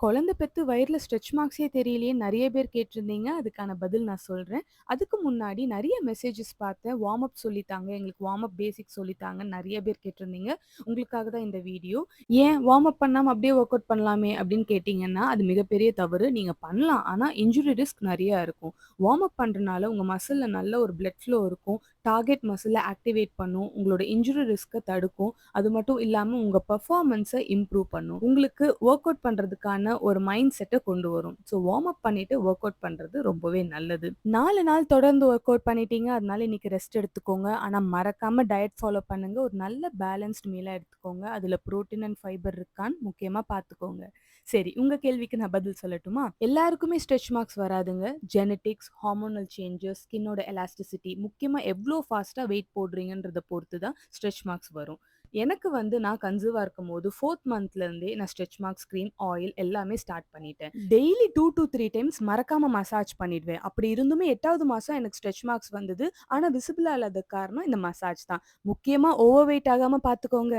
குழந்தை பெத்து வயிறுல ஸ்ட்ரெச் மார்க்ஸே தெரியலையேன்னு நெறைய பேர் கேட்டிருந்தீங்க. அதுக்கான பதில் நான் சொல்றேன். அதுக்கு முன்னாடி நெறைய மெசேஜஸ் பார்த்தேன். வார்ம் அப் சொல்லித்தாங்க. எங்களுக்கு வார்ம் அப் பேசிக்ஸ் சொல்லித்தாங்கன்னு நெறைய பேர் கேட்டிருந்தீங்க. உங்களுக்காக தான் இந்த வீடியோ. ஏன் வார்ம் அப் பண்ணாம அப்படியே வொர்க் அவுட் பண்ணலாமே அப்படின்னு கேட்டீங்கன்னா, அது மிகப்பெரிய தவறு. நீங்க பண்ணலாம். ஆனா இன்ஜுரி ரிஸ்க் நெறையா இருக்கும். வார்ம் அப் பண்றனால உங்க மசில்ல நல்ல ஒரு பிளட் ஃப்ளோ இருக்கும். டார்கெட் மசில ஆக்டிவேட் பண்ணும். உங்களோட இன்ஜுரி ரிஸ்க்க தடுக்கும். அது மட்டும் இல்லாம உங்க பெர்ஃபார்மன்ஸ இம்ப்ரூவ் பண்ணும். உங்களுக்கு வொர்க் அவுட் பண்றதுக்கான ஒரு மைண்ட் செட்ட கொண்டு வரும். ஸோ வார்ம் அப் பண்ணிட்டு வொர்க் அவுட் பண்றது ரொம்பவே நல்லது. 4 நாள் தொடர்ந்து வொர்க் அவுட் பண்ணிட்டீங்க. அதனால இன்னைக்கு ரெஸ்ட் எடுத்துக்கோங்க. ஆனா மறக்காம டயட் ஃபாலோ பண்ணுங்க. ஒரு நல்ல பேலன்ஸ்ட் மீலா எடுத்துக்கோங்க. அதுல புரோட்டீன் அண்ட் ஃபைபர் இருக்கான்னு முக்கியமா பார்த்துக்கோங்க. சரி, உங்க கேள்விக்கு நான் பதில் சொல்லட்டுமா? எல்லாருக்குமே ஸ்ட்ரெச் மார்க்ஸ் வராதுங்க. ஜெனடிக்ஸ், ஹார்மோனல் சேஞ்சஸ், ஸ்கின்னோட எலாஸ்டிசிட்டி, முக்கியமா எவ்ளோ ஃபாஸ்ட்டா வெயிட் போடுறீங்கன்றத பொறுத்து தான் ஸ்ட்ரெச் மார்க்ஸ் வரும். எனக்கு வந்து நான் கன்சீவா இருக்கும்போது 4த் மந்த்லேருந்தே நான் ஸ்ட்ரெச் மார்க்ஸ் கிரீம், ஆயில் எல்லாமே ஸ்டார்ட் பண்ணிட்டேன். டெய்லி 2 டூ 3 டைம்ஸ் மறக்காம மசாஜ் பண்ணிடுவேன். அப்படி இருந்துமே 8வது மாசம் எனக்கு ஸ்ட்ரெச் மார்க்ஸ் வந்தது. ஆனா விசிபிளா இல்லாத காரணம் இந்த மசாஜ் தான். முக்கியமா ஓவர் வெயிட் ஆகாம பார்த்துக்கோங்க.